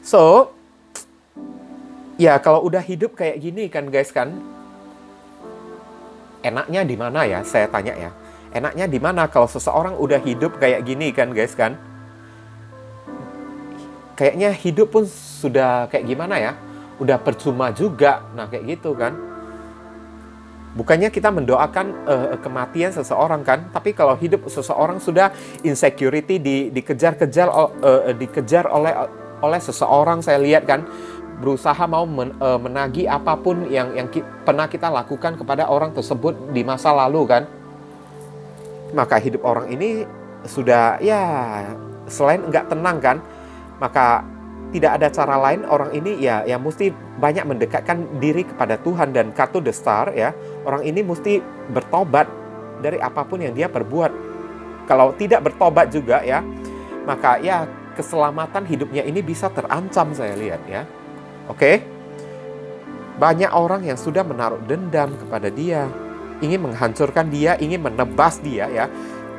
So, ya kalau udah hidup kayak gini kan, guys kan, enaknya di mana ya? Saya tanya ya. Enaknya di mana kalau seseorang udah hidup kayak gini kan, guys kan? Kayaknya hidup pun sudah kayak gimana ya? Udah percuma juga. Nah, kayak gitu kan. Bukannya kita mendoakan kematian seseorang kan, tapi kalau hidup seseorang sudah insecurity, dikejar oleh seseorang, saya lihat kan, berusaha mau menagih apapun yang pernah kita lakukan kepada orang tersebut di masa lalu kan. Maka hidup orang ini sudah ya selain nggak tenang kan, maka tidak ada cara lain orang ini ya mesti banyak mendekatkan diri kepada Tuhan. Dan kartu The Star ya, orang ini mesti bertobat dari apapun yang dia perbuat. Kalau tidak bertobat juga ya, maka ya keselamatan hidupnya ini bisa terancam, saya lihat ya. Oke? Banyak orang yang sudah menaruh dendam kepada dia. ingin menghancurkan dia, ingin menebas dia ya.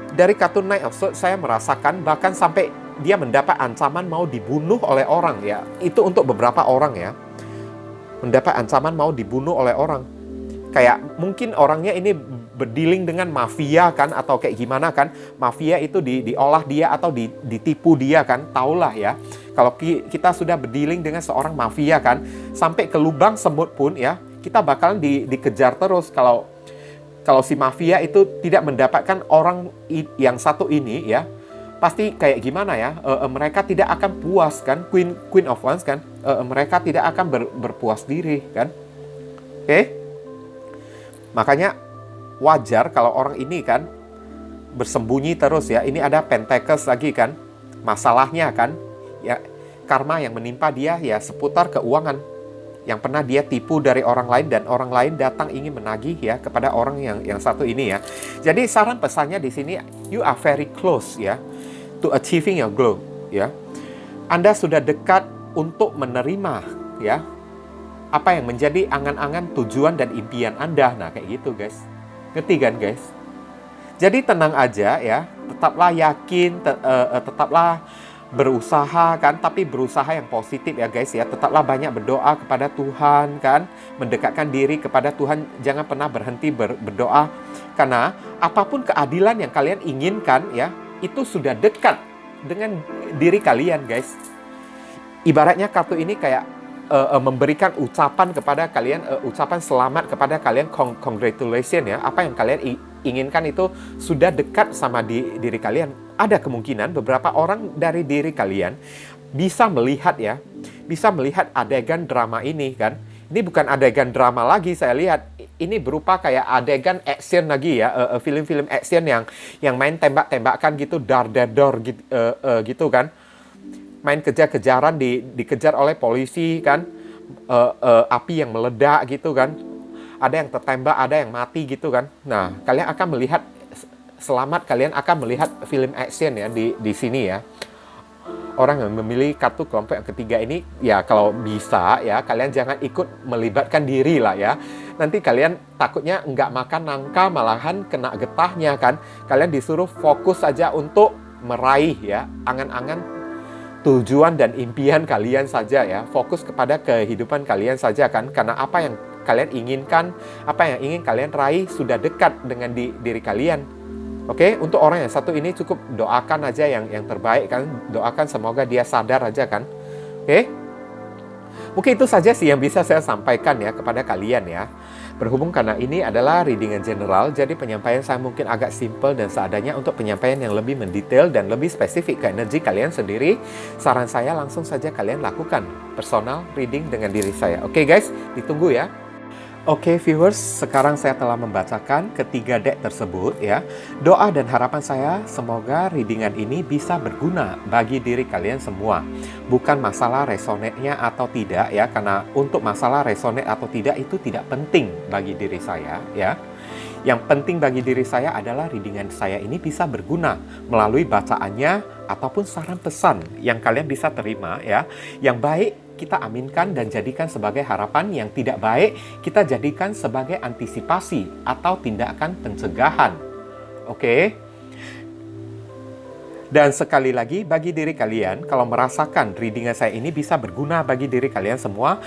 Dari kartu Knight of Swords saya merasakan bahkan sampai dia mendapat ancaman mau dibunuh oleh orang ya. Itu untuk beberapa orang ya. Mendapat ancaman mau dibunuh oleh orang. Kayak mungkin orangnya ini berdealing dengan mafia kan, atau kayak gimana kan. Mafia itu diolah dia atau ditipu dia kan. Taulah ya. Kalau kita sudah berdealing dengan seorang mafia kan, sampai ke lubang semut pun ya, kita bakalan dikejar terus. Kalau si mafia itu tidak mendapatkan orang yang satu ini ya, pasti kayak gimana ya, mereka tidak akan puas kan, Queen of Wands kan, mereka tidak akan berpuas diri kan. Oke? Makanya wajar kalau orang ini kan bersembunyi terus ya. Ini ada Pentacles lagi kan, masalahnya kan ya, karma yang menimpa dia ya seputar keuangan yang pernah dia tipu dari orang lain, dan orang lain datang ingin menagih ya kepada orang yang satu ini ya. Jadi saran pesannya di sini, you are very close ya to achieving your goal ya. Anda sudah dekat untuk menerima ya apa yang menjadi angan-angan, tujuan dan impian Anda. Nah, kayak gitu guys. Ngerti kan guys? Jadi tenang aja ya, tetaplah yakin, tetaplah berusaha kan, tapi berusaha yang positif ya guys ya. Tetaplah banyak berdoa kepada Tuhan kan, mendekatkan diri kepada Tuhan. Jangan pernah berhenti berdoa, karena apapun keadilan yang kalian inginkan ya, itu sudah dekat dengan diri kalian guys. Ibaratnya kartu ini kayak memberikan ucapan kepada kalian, ucapan selamat kepada kalian, congratulations ya. Apa yang kalian inginkan itu sudah dekat sama diri kalian. Ada kemungkinan beberapa orang dari diri kalian bisa melihat ya, bisa melihat adegan drama ini kan. Ini bukan adegan drama lagi saya lihat. Ini berupa kayak adegan action lagi ya, film-film action yang main tembak-tembakan gitu, dar-dar gitu kan. Main kejar-kejaran, dikejar oleh polisi kan, api yang meledak gitu kan, ada yang tertembak, ada yang mati gitu kan. Nah, kalian akan melihat, selamat, kalian akan melihat film action ya di sini ya. Orang yang memilih kartu kelompok yang ketiga ini ya, kalau bisa ya kalian jangan ikut melibatkan diri lah ya. Nanti kalian takutnya nggak makan nangka, malahan kena getahnya kan. Kalian disuruh fokus saja untuk meraih ya angan-angan, tujuan dan impian kalian saja ya. Fokus kepada kehidupan kalian saja kan. Karena apa yang kalian inginkan, apa yang ingin kalian raih sudah dekat dengan diri kalian. Oke, untuk orang yang satu ini cukup doakan aja yang terbaik kan. Doakan semoga dia sadar aja kan. Oke. Mungkin itu saja sih yang bisa saya sampaikan ya kepada kalian ya. Berhubung karena ini adalah readingan general, jadi penyampaian saya mungkin agak simple dan seadanya. Untuk penyampaian yang lebih mendetail dan lebih spesifik ke energi kalian sendiri, saran saya langsung saja kalian lakukan personal reading dengan diri saya. Oke guys, ditunggu ya. Oke viewers, sekarang saya telah membacakan ketiga deck tersebut ya. Doa dan harapan saya semoga readingan ini bisa berguna bagi diri kalian semua. Bukan masalah resonate-nya atau tidak ya, karena untuk masalah resonate atau tidak itu tidak penting bagi diri saya ya. Yang penting bagi diri saya adalah readingan saya ini bisa berguna melalui bacaannya ataupun saran pesan yang kalian bisa terima ya. Yang baik kita aminkan dan jadikan sebagai harapan, yang tidak baik kita jadikan sebagai antisipasi atau tindakan pencegahan. Oke? Dan sekali lagi, bagi diri kalian, kalau merasakan readingan saya ini bisa berguna bagi diri kalian semua,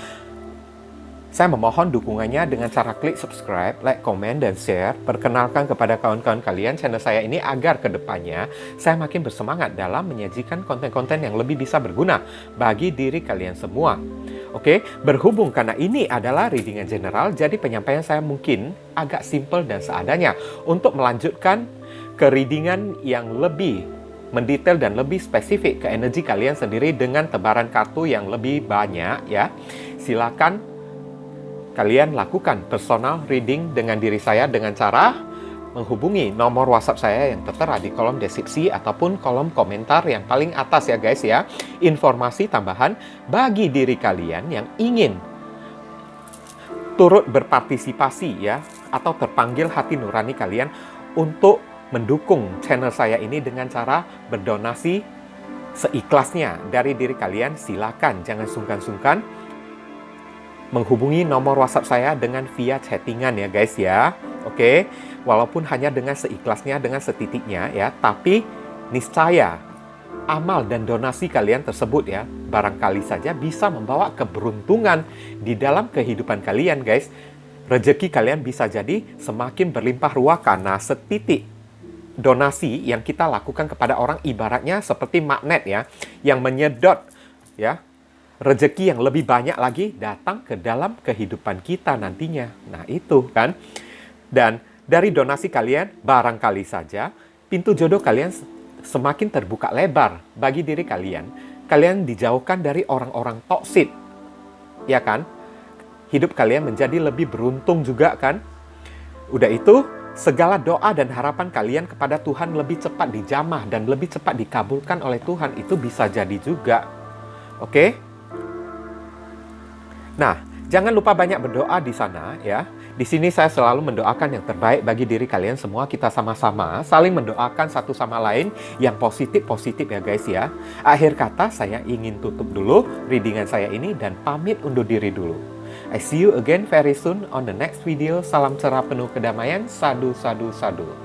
saya memohon dukungannya dengan cara klik subscribe, like, komen, dan share. Perkenalkan kepada kawan-kawan kalian channel saya ini agar kedepannya saya makin bersemangat dalam menyajikan konten-konten yang lebih bisa berguna bagi diri kalian semua. Oke, berhubung karena ini adalah readingan general, jadi penyampaian saya mungkin agak simple dan seadanya. Untuk melanjutkan ke readingan yang lebih mendetail dan lebih spesifik ke energi kalian sendiri dengan tebaran kartu yang lebih banyak ya, silakan kalian lakukan personal reading dengan diri saya dengan cara menghubungi nomor WhatsApp saya yang tertera di kolom deskripsi ataupun kolom komentar yang paling atas ya guys ya. Informasi tambahan bagi diri kalian yang ingin turut berpartisipasi ya, atau terpanggil hati nurani kalian untuk mendukung channel saya ini dengan cara berdonasi seikhlasnya dari diri kalian. Silakan, jangan sungkan-sungkan menghubungi nomor WhatsApp saya dengan via chattingan ya guys ya. Oke, walaupun hanya dengan seikhlasnya, dengan setitiknya ya, tapi niscaya amal dan donasi kalian tersebut ya, barangkali saja bisa membawa keberuntungan di dalam kehidupan kalian, guys. Rezeki kalian bisa jadi semakin berlimpah ruah karena setitik donasi yang kita lakukan kepada orang ibaratnya seperti magnet ya, yang menyedot ya, rezeki yang lebih banyak lagi datang ke dalam kehidupan kita nantinya. Nah, itu kan. Dan dari donasi kalian, barangkali saja pintu jodoh kalian semakin terbuka lebar bagi diri kalian. Kalian dijauhkan dari orang-orang toksik, ya kan? Hidup kalian menjadi lebih beruntung juga kan? Udah itu, segala doa dan harapan kalian kepada Tuhan lebih cepat dijamah dan lebih cepat dikabulkan oleh Tuhan. Itu bisa jadi juga. Oke? Nah, jangan lupa banyak berdoa di sana ya. Di sini saya selalu mendoakan yang terbaik bagi diri kalian semua. Kita sama-sama saling mendoakan satu sama lain yang positif-positif ya guys ya. Akhir kata saya ingin tutup dulu readingan saya ini dan pamit undur diri dulu. I see you again very soon on the next video. Salam cerah penuh kedamaian. Sadu, sadu, sadu.